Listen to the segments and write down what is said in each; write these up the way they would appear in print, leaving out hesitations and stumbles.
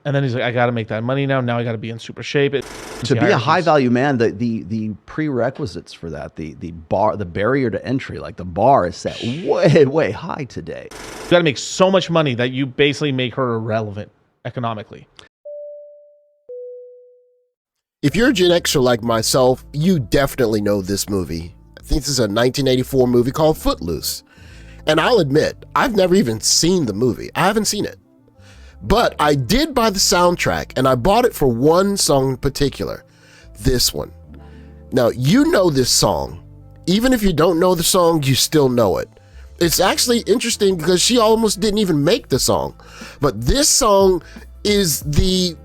And then he's like, I got to make that money now. Now I got to be in super shape. To be a high value man, the prerequisites for that, the barrier to entry, like the bar is set way high today. You got to make so much money that you basically make her irrelevant economically. If you're a Gen Xer like myself, you definitely know this movie. I think this is a 1984 movie called Footloose. And I'll admit, I've never even seen the movie. I haven't seen it. But I did buy the soundtrack, and I bought it for one song in particular, this one. Now, you know this song. Even if you don't know the song, you still know it. It's actually interesting because she almost didn't even make the song. But this song is the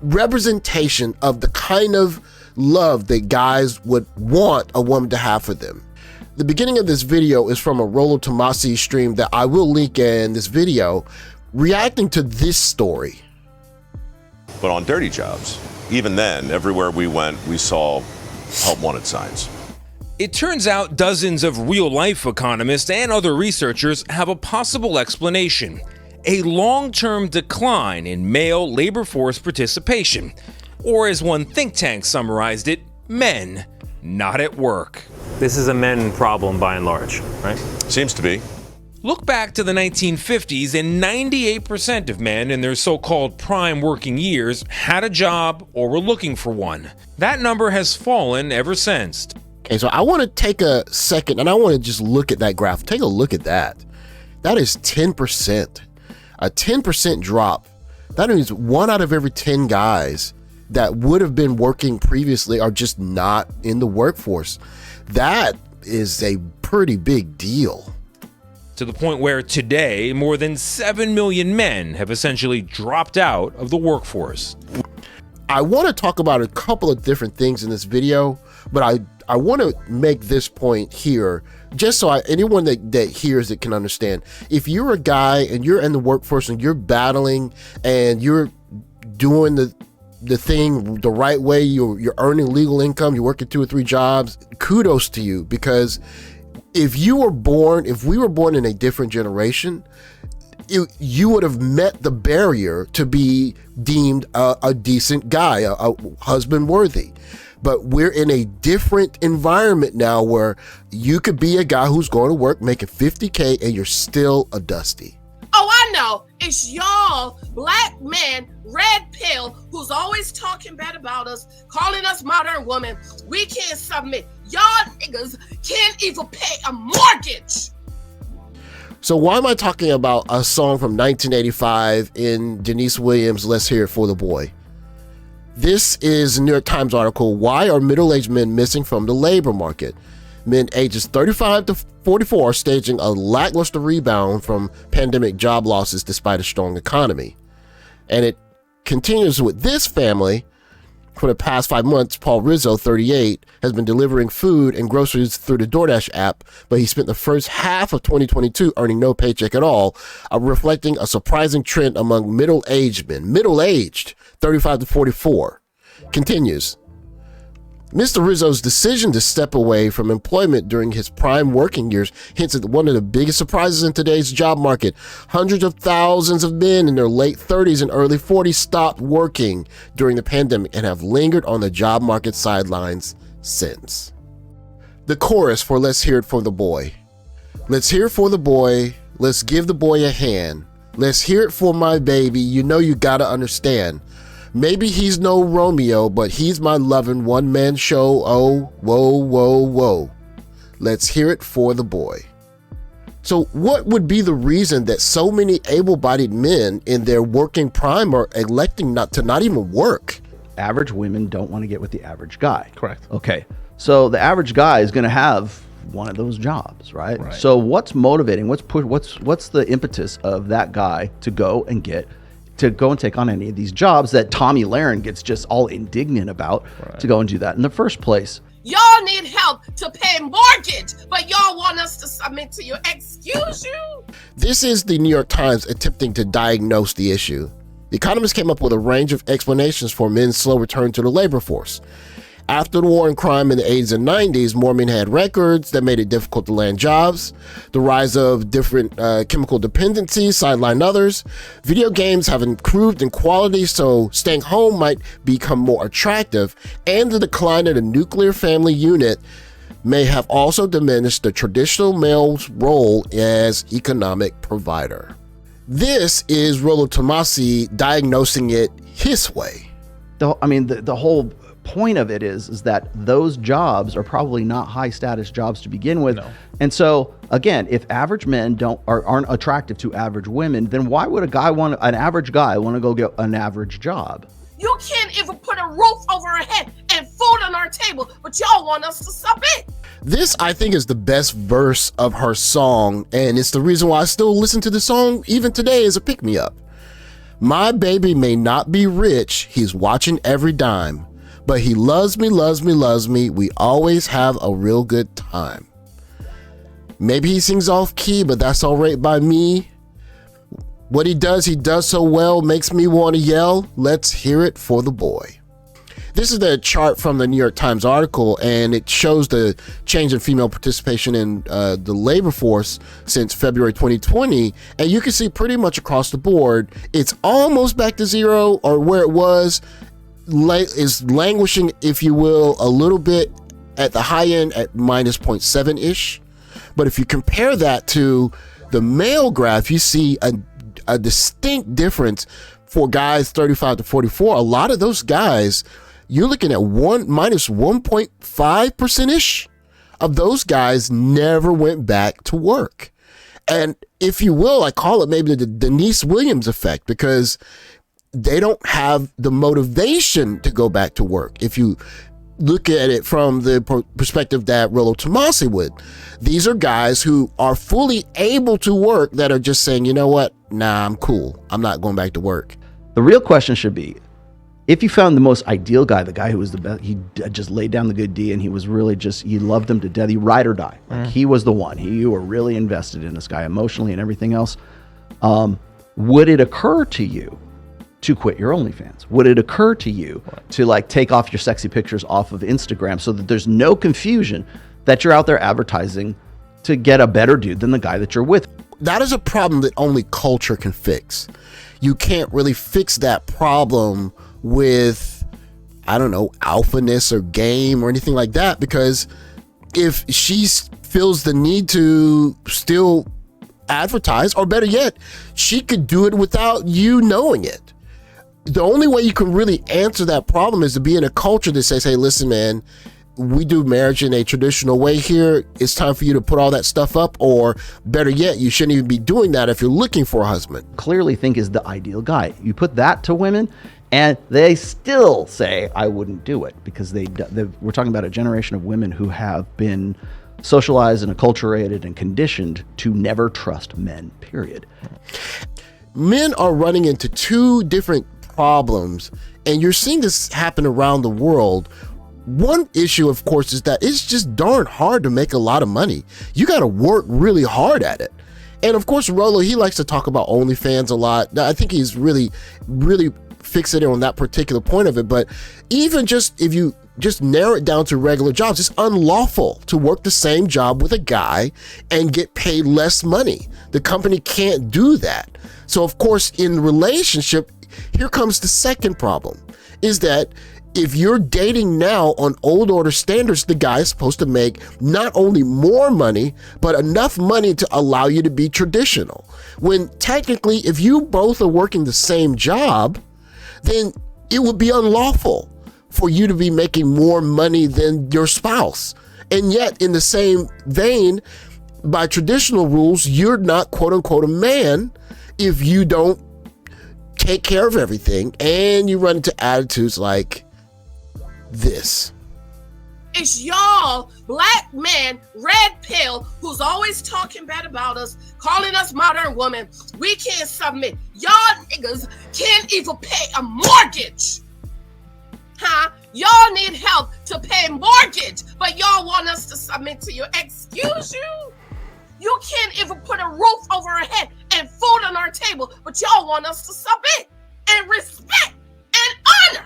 representation of the kind of love that guys would want a woman to have for them. The beginning of this video is from a Rollo Tomasi stream that I will link in this video, reacting to this story. But on dirty jobs, even then, everywhere we went, we saw help wanted signs. It turns out dozens of real-life economists and other researchers have a possible explanation: a long-term decline in male labor force participation, or as one think tank summarized it, men not at work. This is a men problem by and large, right? Seems to be. Look back to the 1950s, and 98% of men in their so-called prime working years had a job or were looking for one. That number has fallen ever since. Okay, so I want to take a second and I want to just look at that graph. Take a look at that. That is 10%. A 10% drop. That means 1 out of every 10 guys that would have been working previously are just not in the workforce. That is a pretty big deal. To the point where today, more than 7 million men have essentially dropped out of the workforce. I want to talk about a couple of different things in this video, but I want to make this point here, just so anyone that hears it can understand. If you're a guy and you're in the workforce and you're battling and you're doing the thing the right way, you're earning legal income, you're working 2 or 3 jobs, kudos to you, because if we were born in a different generation, you would have met the barrier to be deemed a decent guy, a husband worthy. But we're in a different environment now where you could be a guy who's going to work making $50K and you're still a dusty. Oh, I know. It's y'all, black men, red pill, who's always talking bad about us, calling us modern women. We can't submit. Y'all niggas can't even pay a mortgage. So why am I talking about a song from 1985 in Denise Williams' Let's Hear It for the Boy? This is a New York Times article, Why Are Middle-Aged Men Missing from the Labor Market? Men ages 35 to 44 are staging a lackluster rebound from pandemic job losses despite a strong economy. And it continues with this family. For the past 5 months, Paul Rizzo, 38, has been delivering food and groceries through the DoorDash app, but he spent the first half of 2022 earning no paycheck at all, reflecting a surprising trend among middle-aged men. Middle-aged, 35 to 44. Continues. Mr. Rizzo's decision to step away from employment during his prime working years hints at one of the biggest surprises in today's job market. Hundreds of thousands of men in their late 30s and early 40s stopped working during the pandemic and have lingered on the job market sidelines since. The chorus for Let's Hear It for the Boy. Let's hear it for the boy. Let's give the boy a hand. Let's hear it for my baby. You know you gotta understand. Maybe he's no Romeo, but he's my loving one-man show. Oh, whoa, whoa, whoa. Let's hear it for the boy. So what would be the reason that so many able-bodied men in their working prime are electing not even work? Average women don't want to get with the average guy. Correct. Okay. So the average guy is going to have one of those jobs, right? So what's motivating? What's the impetus of that guy to go and take on any of these jobs that Tommy Lahren gets just all indignant about, to go and do that in the first place? Y'all need help to pay mortgage, but y'all want us to submit to you. Excuse you? This is the New York Times attempting to diagnose the issue. The Economist came up with a range of explanations for men's slow return to the labor force. After the war and crime in the 80s and 90s, more men had records that made it difficult to land jobs. The rise of different chemical dependencies sidelined others. Video games have improved in quality, so staying home might become more attractive. And the decline of the nuclear family unit may have also diminished the traditional male's role as economic provider. This is Rollo Tomasi diagnosing it his way. The whole point of it is that those jobs are probably not high status jobs to begin with. No. And so again, if average men aren't attractive to average women, then why would an average guy want to go get an average job? You can't even put a roof over our head and food on our table, but y'all want us to submit. This, I think, is the best verse of her song, and it's the reason why I still listen to the song even today as a pick-me-up. My baby may not be rich, he's watching every dime, but he loves me, loves me, loves me. We always have a real good time. Maybe he sings off key, but that's all right by me. What he does so well, makes me want to yell. Let's hear it for the boy. This is the chart from the New York Times article, and it shows the change in female participation in the labor force since February 2020. And you can see pretty much across the board, it's almost back to zero, or where it was, is languishing, if you will, a little bit at the high end at minus 0.7-ish. But if you compare that to the male graph, you see a distinct difference for guys 35 to 44. A lot of those guys, you're looking at minus 1.5%-ish of those guys never went back to work. And if you will, I call it maybe the Denise Williams effect, because they don't have the motivation to go back to work. If you look at it from the perspective that Rollo Tomasi would, these are guys who are fully able to work that are just saying, you know what? Nah, I'm cool. I'm not going back to work. The real question should be, if you found the most ideal guy, the guy who was the best, he just laid down the good D, and he was really you loved him to death, he ride or die. Like he was the one. You were really invested in this guy emotionally and everything else. Would it occur to you to quit your OnlyFans? Would it occur to you to take off your sexy pictures off of Instagram so that there's no confusion that you're out there advertising to get a better dude than the guy that you're with? That is a problem that only culture can fix. You can't really fix that problem with, I don't know, alphaness or game or anything like that, because if she feels the need to still advertise, or better yet, she could do it without you knowing it. The only way you can really answer that problem is to be in a culture that says, hey, listen, man, we do marriage in a traditional way here. It's time for you to put all that stuff up, or better yet, you shouldn't even be doing that if you're looking for a husband. Clearly think is the ideal guy. You put that to women, and they still say, I wouldn't do it, because we're talking about a generation of women who have been socialized and acculturated and conditioned to never trust men, period. Men are running into two different problems, and you're seeing this happen around the world. One issue, of course, is that it's just darn hard to make a lot of money. You got to work really hard at it. And of course, Rollo, he likes to talk about OnlyFans a lot. I think he's really, really fixated on that particular point of it. But even just if you just narrow it down to regular jobs, it's unlawful to work the same job with a guy and get paid less money. The company can't do that. So of course, in the relationship, here comes the second problem, is that if you're dating now on old order standards, the guy is supposed to make not only more money, but enough money to allow you to be traditional. When technically, if you both are working the same job, then it would be unlawful for you to be making more money than your spouse. And yet, in the same vein, by traditional rules, you're not quote unquote a man if you don't take care of everything, and you run into attitudes like this. It's y'all, black men, red pill, who's always talking bad about us, calling us modern women. We can't submit. Y'all niggas can't even pay a mortgage. Huh? Y'all need help to pay mortgage, but y'all want us to submit to you. Excuse you? You can't even put a roof over our head and food on our table, but y'all want us to submit and respect and honor.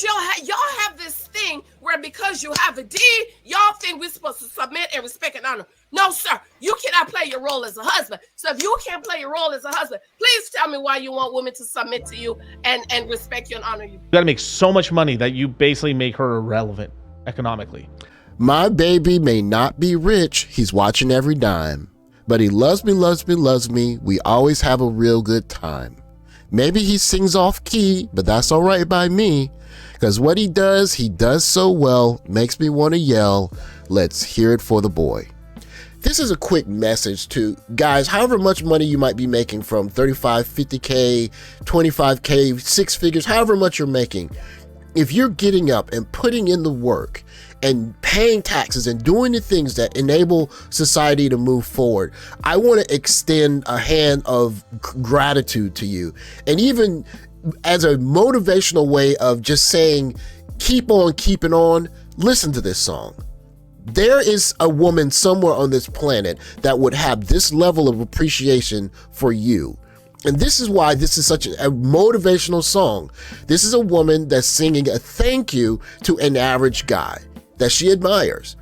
is y'all have this thing where because you have a D, y'all think we're supposed to submit and respect and honor. No, sir. You cannot play your role as a husband. So if you can't play your role as a husband, please tell me why you want women to submit to you and respect you and honor you. You got to make so much money that you basically make her irrelevant economically. My baby may not be rich. He's watching every dime. But he loves me, loves me, loves me. We always have a real good time. Maybe he sings off key, but that's all right by me. Because what he does so well, makes me want to yell, let's hear it for the boy. This is a quick message to guys, however much money you might be making from 35, 50K, 25K, six figures, however much you're making. If you're getting up and putting in the work and paying taxes and doing the things that enable society to move forward, I want to extend a hand of gratitude to you. And even as a motivational way of just saying, keep on keeping on, listen to this song. There is a woman somewhere on this planet that would have this level of appreciation for you. And this is why this is such a motivational song. This is a woman that's singing a thank you to an average guy that she admires.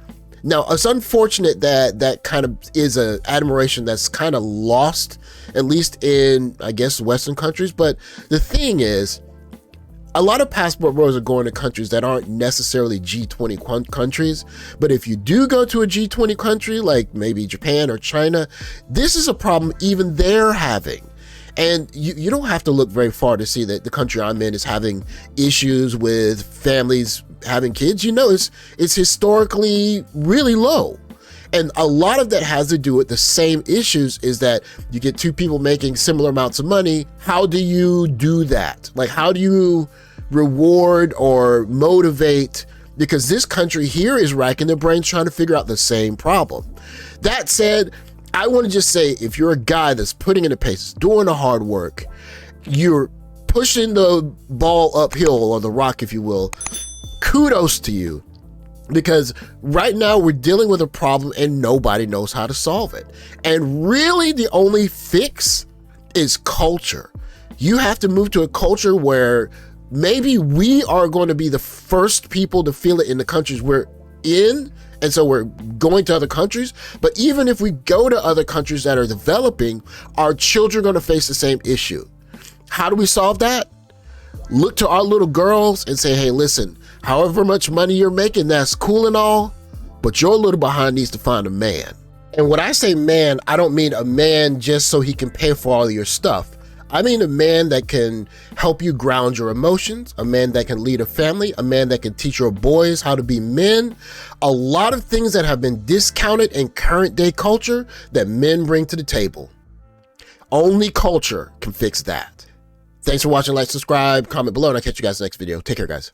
Now, it's unfortunate that that kind of is an admiration that's kind of lost, at least in, I guess, Western countries. But the thing is, a lot of passport bros are going to countries that aren't necessarily G20 countries. But if you do go to a G20 country, like maybe Japan or China, this is a problem even they're having. And you don't have to look very far to see that the country I'm in is having issues with families having kids. You know, it's historically really low. And a lot of that has to do with the same issues, is that you get two people making similar amounts of money. How do you do that? Like, how do you reward or motivate? Because this country here is racking their brains trying to figure out the same problem. That said, I want to just say, if you're a guy that's putting in the paces, doing the hard work, you're pushing the ball uphill, or the rock, if you will, kudos to you. Because right now we're dealing with a problem and nobody knows how to solve it. And really the only fix is culture. You have to move to a culture where maybe we are going to be the first people to feel it in the countries we're in. And so we're going to other countries. But even if we go to other countries that are developing, our children are going to face the same issue. How do we solve that? Look to our little girls and say, hey, listen, however much money you're making, that's cool and all, but your little behind needs to find a man. And when I say man, I don't mean a man just so he can pay for all of your stuff. I mean a man that can help you ground your emotions, a man that can lead a family, a man that can teach your boys how to be men. A lot of things that have been discounted in current day culture that men bring to the table. Only culture can fix that. Thanks for watching. Like, subscribe, comment below, and I'll catch you guys in the next video. Take care, guys.